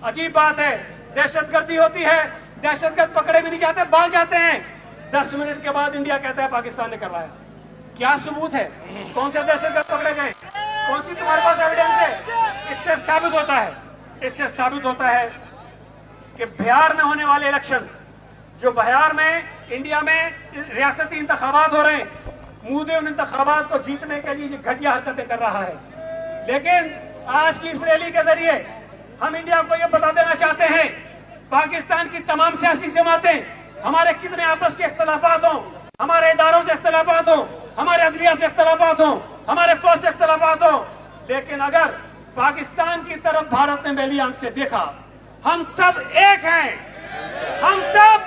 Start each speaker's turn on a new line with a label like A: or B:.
A: अजीब बात है, दहशतगर्दी होती है, दहशतगर्द पकड़े भी नहीं जाते, भाग जाते हैं। 10 मिनट के बाद इंडिया कहता है पाकिस्तान ने करवाया। क्या सबूत है? कौन से दहशतगर्द पकड़े गए? कौन सी तुम्हारे पास एविडेंस है? इससे साबित होता है कि बिहार में होने वाले इलेक्शंस, जो बिहार में इंडिया में रियासती इंतखाबात हो रहे हैं, मोदी उन इंतखाबात को जीतने के लिए घटिया हरकतें कर रहा है। लेकिन आज की इस रैली के जरिए हम इंडिया को यह बता देना चाहते हैं, पाकिस्तान की तमाम सियासी जमातें, हमारे कितने आपस के इख्तलाफात हों, हमारे इदारों से इख्तलाफात हों, हमारे अदलिया से इख्तलाफात हों, हमारे फौज से इख्तलाफात हों, लेकिन अगर पाकिस्तान की तरफ भारत ने मैली आंख से देखा, हम सब एक हैं, हम सब